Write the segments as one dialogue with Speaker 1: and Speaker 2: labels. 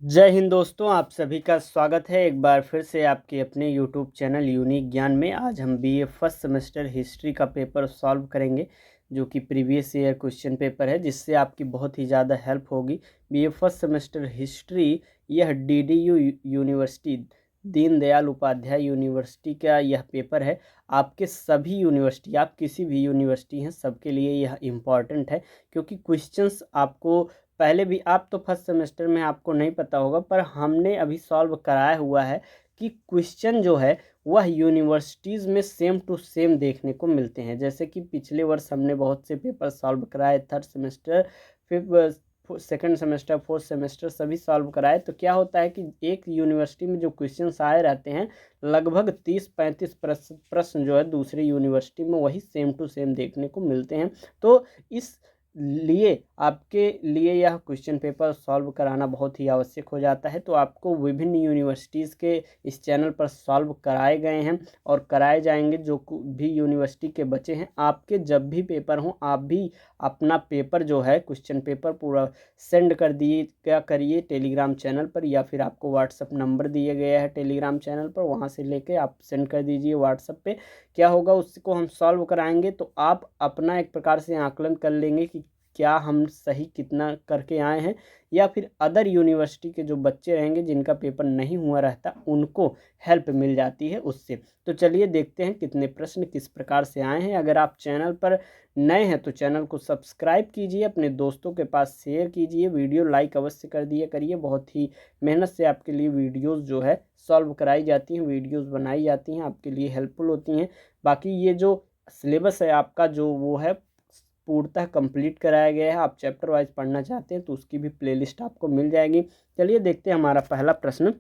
Speaker 1: जय हिंद दोस्तों, आप सभी का स्वागत है एक बार फिर से आपके अपने यूट्यूब चैनल यूनिक ज्ञान में। आज हम बीए फर्स्ट सेमेस्टर हिस्ट्री का पेपर सॉल्व करेंगे, जो कि प्रीवियस ईयर क्वेश्चन पेपर है, जिससे आपकी बहुत ही ज़्यादा हेल्प होगी। बीए फर्स्ट सेमेस्टर हिस्ट्री यह DDU university, Deendayal Upadhyaya university का यह पेपर है। आपके सभी यूनिवर्सिटी, आप किसी भी यूनिवर्सिटी हैं, सबके लिए यह इम्पॉर्टेंट है, क्योंकि क्वेश्चंस आपको पहले भी, आप तो फर्स्ट सेमेस्टर में आपको नहीं पता होगा, पर हमने अभी सॉल्व कराया हुआ है कि क्वेश्चन जो है वह यूनिवर्सिटीज़ में सेम टू सेम देखने को मिलते हैं। जैसे कि पिछले वर्ष हमने बहुत से पेपर सॉल्व कराए, third semester, fifth, second semester, fourth semester सभी सॉल्व कराए। तो क्या होता है कि एक यूनिवर्सिटी में जो क्वेश्चंस आए रहते हैं, लगभग 30-35 प्रश्न जो है दूसरी यूनिवर्सिटी में वही सेम टू सेम देखने को मिलते हैं। तो इस लिए आपके लिए यह क्वेश्चन पेपर सॉल्व कराना बहुत ही आवश्यक हो जाता है। तो आपको विभिन्न यूनिवर्सिटीज़ के इस चैनल पर सॉल्व कराए गए हैं और कराए जाएंगे। जो भी यूनिवर्सिटी के बचे हैं, आपके जब भी पेपर हों, आप भी अपना पेपर जो है, क्वेश्चन पेपर पूरा सेंड कर दिए क्या करिए टेलीग्राम चैनल पर, या फिर आपको व्हाट्सअप नंबर दिया गया है टेलीग्राम चैनल पर, वहाँ से लेके आप सेंड कर दीजिए व्हाट्सअप पे। क्या होगा, उसको हम सॉल्व कराएंगे तो आप अपना एक प्रकार से आकलन कर लेंगे कि क्या हम सही कितना करके आए हैं, या फिर अदर यूनिवर्सिटी के जो बच्चे रहेंगे जिनका पेपर नहीं हुआ रहता, उनको हेल्प मिल जाती है उससे। तो चलिए देखते हैं कितने प्रश्न किस प्रकार से आए हैं। अगर आप चैनल पर नए हैं तो चैनल को सब्सक्राइब कीजिए, अपने दोस्तों के पास शेयर कीजिए, वीडियो लाइक अवश्य कर दिया करिए। बहुत ही मेहनत से आपके लिए वीडियोस जो है सॉल्व कराई जाती हैं, वीडियोस बनाई जाती हैं, आपके लिए हेल्पफुल होती हैं। बाकी ये जो सिलेबस है आपका, जो वो है पूर्णतः कंप्लीट कराया गया है। आप चैप्टर वाइज पढ़ना चाहते हैं तो उसकी भी प्लेलिस्ट आपको मिल जाएगी। चलिए देखते हैं हमारा पहला प्रश्न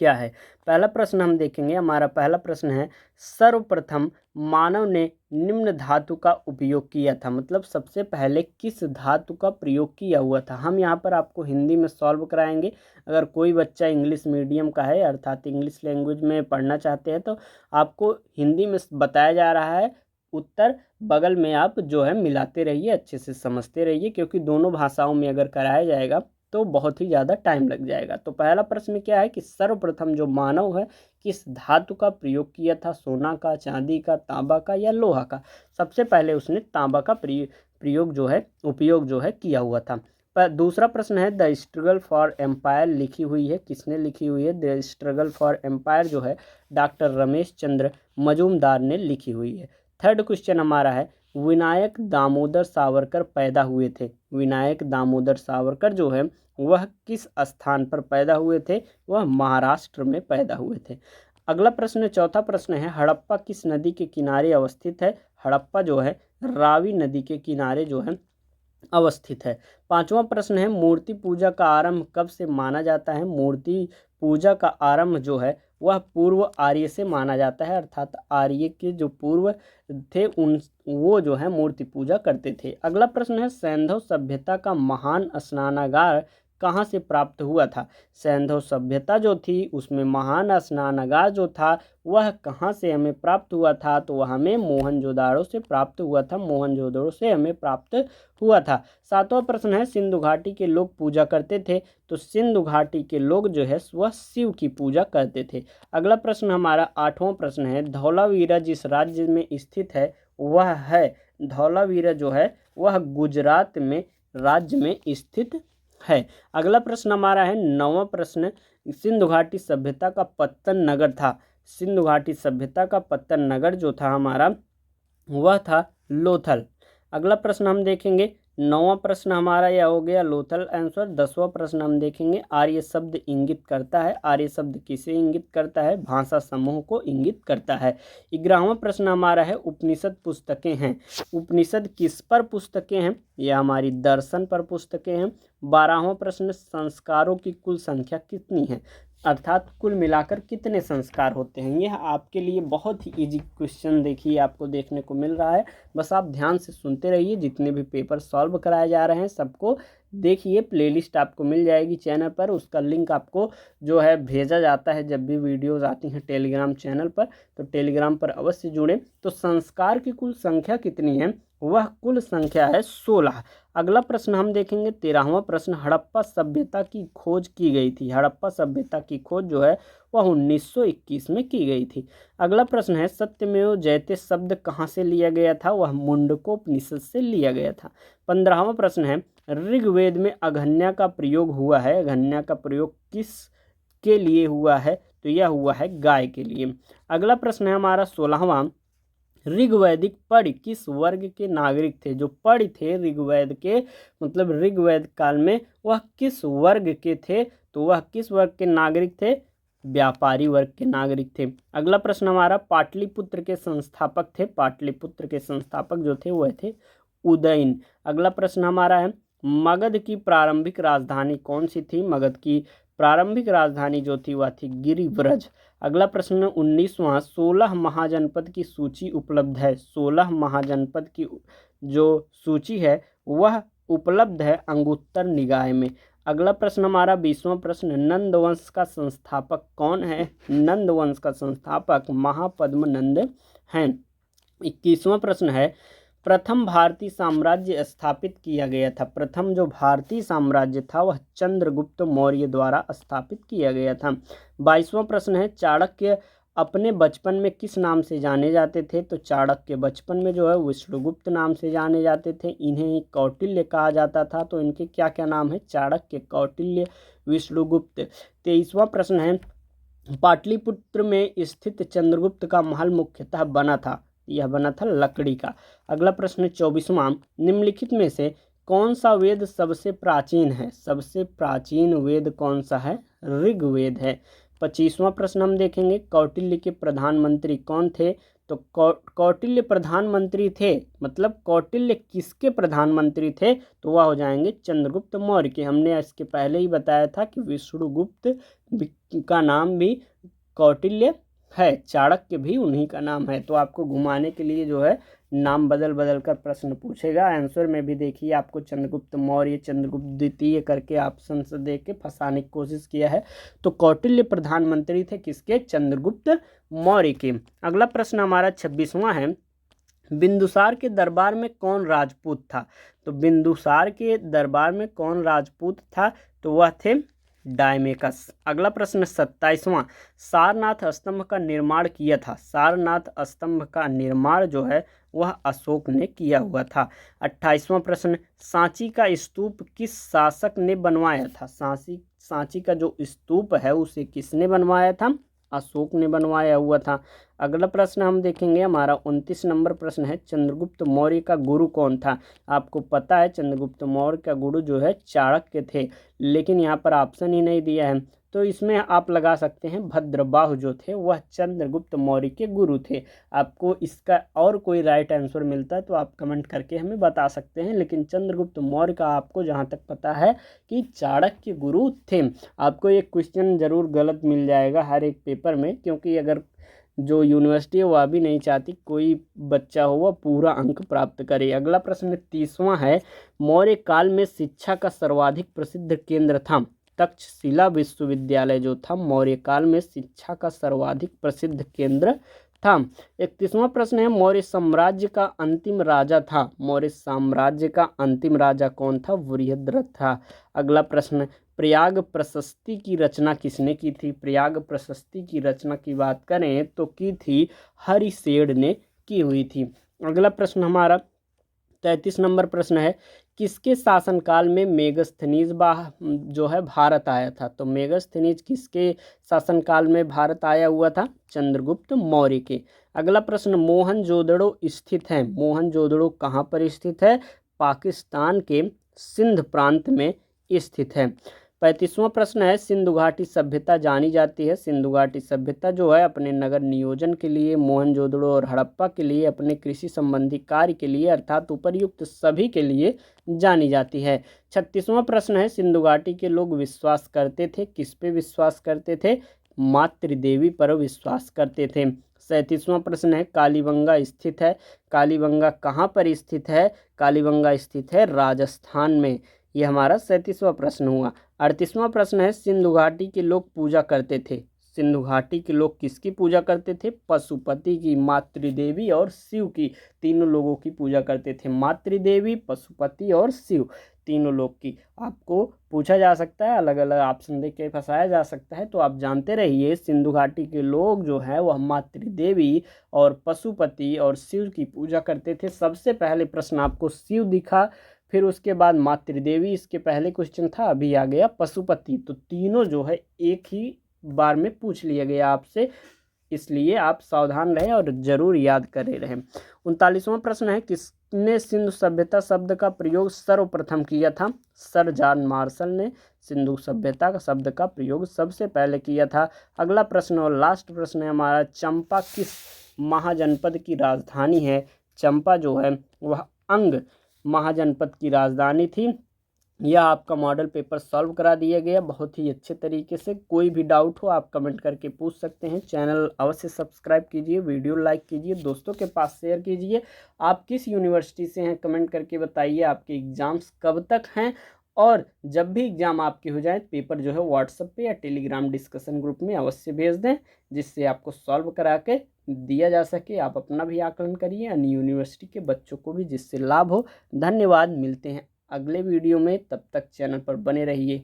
Speaker 1: क्या है। पहला प्रश्न हम देखेंगे, हमारा पहला प्रश्न है, सर्वप्रथम मानव ने निम्न धातु का उपयोग किया था। मतलब सबसे पहले किस धातु का प्रयोग किया हुआ था। हम यहाँ पर आपको हिंदी में सॉल्व कराएंगे। अगर कोई बच्चा इंग्लिश मीडियम का है, अर्थात इंग्लिश लैंग्वेज में पढ़ना चाहते हैं, तो आपको हिंदी में बताया जा रहा है, उत्तर बगल में आप जो है मिलाते रहिए, अच्छे से समझते रहिए, क्योंकि दोनों भाषाओं में अगर कराया जाएगा तो बहुत ही ज़्यादा टाइम लग जाएगा। तो पहला प्रश्न क्या है कि सर्वप्रथम जो मानव है किस धातु का प्रयोग किया था, सोना का, चांदी का, तांबा का या लोहा का। सबसे पहले उसने तांबा का प्रयोग जो है, उपयोग जो है किया हुआ था। पर दूसरा प्रश्न है, द स्ट्रगल फॉर एम्पायर लिखी हुई है, किसने लिखी हुई है। द स्ट्रगल फॉर एम्पायर जो है डॉक्टर रमेश चंद्र मजूमदार ने लिखी हुई है। थर्ड क्वेश्चन हमारा है, विनायक दामोदर सावरकर पैदा हुए थे। विनायक दामोदर सावरकर जो है वह किस स्थान पर पैदा हुए थे। वह महाराष्ट्र में पैदा हुए थे। अगला प्रश्न, चौथा प्रश्न है, हड़प्पा किस नदी के किनारे अवस्थित है। हड़प्पा जो है रावी नदी के किनारे जो है अवस्थित है। पांचवा प्रश्न है, मूर्ति पूजा का आरंभ कब से माना जाता है। मूर्ति पूजा का आरंभ जो है वह पूर्व आर्य से माना जाता है, अर्थात आर्य के जो पूर्व थे उन वो जो है मूर्ति पूजा करते थे। अगला प्रश्न है, सैंधव सभ्यता का महान स्नानागार कहाँ से प्राप्त हुआ था। सैंधव सभ्यता जो थी उसमें महान स्नानागार जो था वह कहाँ से हमें प्राप्त हुआ था। तो वह हमें मोहनजोदाड़ो से प्राप्त हुआ था, मोहनजोदड़ो से हमें प्राप्त हुआ था। सातवां प्रश्न है, सिंधु घाटी के लोग पूजा करते थे। तो सिंधु घाटी के लोग जो है वह शिव की पूजा करते थे। अगला प्रश्न हमारा आठवां प्रश्न है, धौलावीरा जिस राज्य में स्थित है वह है। धौलावीरा जो है वह गुजरात में राज्य में स्थित है। अगला प्रश्न हमारा है नौवां प्रश्न, सिंधु घाटी सभ्यता का पत्तन नगर था। सिंधु घाटी सभ्यता का पत्तन नगर जो था हमारा वह था लोथल। अगला प्रश्न हम देखेंगे, नौवां प्रश्न हमारा यह हो गया लोथल आंसर। 10वां प्रश्न हम देखेंगे, आर्य शब्द इंगित करता है। आर्य शब्द किसे इंगित करता है। भाषा समूह को इंगित करता है। 11वां प्रश्न हमारा है, उपनिषद पुस्तकें हैं। उपनिषद किस पर पुस्तकें हैं। यह हमारी दर्शन पर पुस्तकें हैं। 12वां प्रश्न, संस्कारों की कुल संख्या कितनी है, अर्थात कुल मिलाकर कितने संस्कार होते हैं। यह आपके लिए बहुत ही इजी क्वेश्चन देखिए आपको देखने को मिल रहा है। बस आप ध्यान से सुनते रहिए, जितने भी पेपर सॉल्व कराए जा रहे हैं सबको देखिए प्लेलिस्ट आपको मिल जाएगी चैनल पर, उसका लिंक आपको जो है भेजा जाता है जब भी वीडियोज़ आती हैं टेलीग्राम चैनल पर, तो टेलीग्राम पर अवश्य जुड़ें। तो संस्कार की कुल संख्या कितनी है? वह कुल संख्या है 16। अगला प्रश्न हम देखेंगे 13वां प्रश्न, हड़प्पा सभ्यता की खोज की गई थी। हड़प्पा सभ्यता की खोज जो है वह 1921 में की गई थी। अगला प्रश्न है सत्यमेव जयते शब्द कहाँ से लिया गया था? वह मुंडकोपनिषद से लिया गया था। 15वां प्रश्न है ऋग्वेद में अघन्या का प्रयोग हुआ है। अघन्या का प्रयोग किस के लिए हुआ है? तो यह हुआ है गाय के लिए। अगला प्रश्न है हमारा 16वां, ऋग्वैदिक पढ़ किस वर्ग के नागरिक थे? जो पढ़ थे ऋग्वेद के, मतलब ऋग्वेद काल में, वह किस वर्ग के थे? तो वह किस वर्ग के नागरिक थे? व्यापारी वर्ग के नागरिक थे। अगला प्रश्न हमारा पाटलिपुत्र के संस्थापक थे। पाटलिपुत्र के संस्थापक जो थे वह थे उदयन। अगला प्रश्न हमारा है मगध की प्रारंभिक राजधानी कौन सी थी? मगध की प्रारंभिक राजधानी जो थी वह थी गिरिव्रज। अगला प्रश्न 19वां, 16 महाजनपद की सूची उपलब्ध है। 16 महाजनपद की जो सूची है वह उपलब्ध है अंगुत्तर निकाय में। अगला प्रश्न हमारा 20वां प्रश्न, नंद वंश का संस्थापक कौन है? नंद वंश का संस्थापक महापद्म नंद हैं। 21वां प्रश्न है प्रथम भारतीय साम्राज्य स्थापित किया गया था। प्रथम जो भारतीय साम्राज्य था वह चंद्रगुप्त मौर्य द्वारा स्थापित किया गया था। 22वां प्रश्न है चाणक्य अपने बचपन में किस नाम से जाने जाते थे? तो चाणक्य बचपन में जो है विष्णुगुप्त नाम से जाने जाते थे। इन्हें कौटिल्य कहा जाता था। तो इनके क्या क्या नाम है? चाणक्य, कौटिल्य, विष्णुगुप्त। 23वां प्रश्न है पाटलिपुत्र में स्थित चंद्रगुप्त का महल मुख्यतः बना था। यह बना था लकड़ी का। अगला प्रश्न 24वां, निम्नलिखित में से कौन सा वेद सबसे प्राचीन है? सबसे प्राचीन वेद कौन सा है? ऋग्वेद है। 25वां प्रश्न हम देखेंगे कौटिल्य के प्रधानमंत्री कौन थे? तो कौटिल्य प्रधानमंत्री थे, मतलब कौटिल्य किसके प्रधानमंत्री थे? तो वह हो जाएंगे चंद्रगुप्त मौर्य के। हमने इसके पहले ही बताया था कि विष्णुगुप्त का नाम भी कौटिल्य है, चाणक्य भी उन्हीं का नाम है। तो आपको घुमाने के लिए जो है नाम बदल बदल कर प्रश्न पूछेगा। आंसर में भी देखिए आपको चंद्रगुप्त मौर्य, चंद्रगुप्त द्वितीय करके ऑप्शन से दे के फंसाने की कोशिश किया है। तो कौटिल्य प्रधानमंत्री थे किसके? चंद्रगुप्त मौर्य के। अगला प्रश्न हमारा 26वां है बिंदुसार के दरबार में कौन राजपूत था? तो बिंदुसार के दरबार में कौन राजपूत था? तो वह थे डायमेकस। अगला प्रश्न 27वां, सारनाथ स्तंभ का निर्माण किया था। सारनाथ स्तंभ का निर्माण जो है वह अशोक ने किया हुआ था। 28वां प्रश्न, सांची का स्तूप किस शासक ने बनवाया था? सांची का जो स्तूप है उसे किसने बनवाया था? अशोक ने बनवाया हुआ था। अगला प्रश्न हम देखेंगे हमारा 29 नंबर प्रश्न है चंद्रगुप्त मौर्य का गुरु कौन था? आपको पता है चंद्रगुप्त मौर्य का गुरु जो है चाणक्य थे, लेकिन यहाँ पर ऑप्शन ही नहीं दिया है। तो इसमें आप लगा सकते हैं भद्रबाहु जो थे वह चंद्रगुप्त मौर्य के गुरु थे। आपको इसका और कोई राइट आंसर मिलता है तो आप कमेंट करके हमें बता सकते हैं, लेकिन चंद्रगुप्त मौर्य का आपको जहाँ तक पता है कि चाणक्य गुरु थे। आपको एक क्वेश्चन जरूर गलत मिल जाएगा हर एक पेपर में, क्योंकि अगर जो यूनिवर्सिटी है वह भी नहीं चाहती कोई बच्चा हो वह पूरा अंक प्राप्त करे। अगला प्रश्न 30वां है मौर्य काल में शिक्षा का सर्वाधिक प्रसिद्ध केंद्र था। तक्षशिला विश्वविद्यालय जो था मौर्य काल में शिक्षा का सर्वाधिक प्रसिद्ध केंद्र था। 31वां प्रश्न है मौर्य साम्राज्य का अंतिम राजा था। मौर्य साम्राज्य का अंतिम राजा कौन था? वृहद्रथ था। अगला प्रश्न, प्रयाग प्रशस्ति की रचना किसने की थी? प्रयाग प्रशस्ति की रचना की बात करें तो की थी हरिसेठ ने की हुई थी। अगला प्रश्न हमारा 33 नंबर प्रश्न है किसके शासनकाल में मेगस्थनीज जो है भारत आया था? तो मेगस्थनीज किसके शासनकाल में भारत आया हुआ था? चंद्रगुप्त मौर्य के। अगला प्रश्न मोहनजोदड़ो स्थित है। मोहनजोदड़ो कहाँ पर स्थित है? पाकिस्तान के सिंध प्रांत में स्थित है। 35वां प्रश्न है सिंधु घाटी सभ्यता जानी जाती है। सिंधु घाटी सभ्यता जो है अपने नगर नियोजन के लिए, मोहनजोदड़ो और हड़प्पा के लिए, अपने कृषि संबंधी कार्य के लिए अर्थात उपर्युक्त सभी के लिए जानी जाती है। 36वां प्रश्न है सिंधु घाटी के लोग विश्वास करते थे, किस पे विश्वास करते थे? मातृदेवी पर विश्वास करते थे। 37वां प्रश्न है कालीबंगा स्थित है। कालीबंगा कहाँ पर स्थित है? कालीबंगा स्थित है राजस्थान में। ये हमारा 37वां प्रश्न हुआ। 38वां प्रश्न है, सिंधु घाटी के लोग पूजा करते थे। सिंधु घाटी के लोग किसकी पूजा करते थे? पशुपति की, मातृदेवी और शिव की, तीनों लोगों की पूजा करते थे। मातृदेवी, पशुपति और शिव, तीनों लोग की। आपको पूछा जा सकता है, अलग अलग ऑप्शन दे के फंसाया जा सकता है, तो आप जानते रहिए सिंधु घाटी के लोग जो है वह मातृदेवी और पशुपति और शिव की पूजा करते थे। सबसे पहले प्रश्न आपको शिव दिखा, फिर उसके बाद मातृदेवी, इसके पहले क्वेश्चन था, अभी आ गया पशुपति। तो तीनों जो है एक ही बार में पूछ लिया गया आपसे, इसलिए आप सावधान रहें और जरूर याद करे रहें। 39वां प्रश्न है, किसने सिंधु सभ्यता शब्द का प्रयोग सर्वप्रथम किया था? सर जॉन मार्शल ने सिंधु सभ्यता का शब्द का प्रयोग सबसे पहले किया था। अगला प्रश्न और लास्ट प्रश्न है हमारा, चंपा किस महाजनपद की राजधानी है? चंपा जो है वह अंग महाजनपद की राजधानी थी। यह आपका मॉडल पेपर सॉल्व करा दिया गया बहुत ही अच्छे तरीके से। कोई भी डाउट हो आप कमेंट करके पूछ सकते हैं। चैनल अवश्य सब्सक्राइब कीजिए, वीडियो लाइक कीजिए, दोस्तों के पास शेयर कीजिए। आप किस यूनिवर्सिटी से हैं कमेंट करके बताइए, आपके एग्ज़ाम्स कब तक हैं, और जब भी एग्ज़ाम आपके हो जाए पेपर जो है व्हाट्सएप पे या टेलीग्राम डिस्कशन ग्रुप में अवश्य भेज दें, जिससे आपको सॉल्व करा के दिया जा सके। आप अपना भी आकलन करिए, अन्य यूनिवर्सिटी के बच्चों को भी जिससे लाभ हो। धन्यवाद, मिलते हैं अगले वीडियो में, तब तक चैनल पर बने रहिए।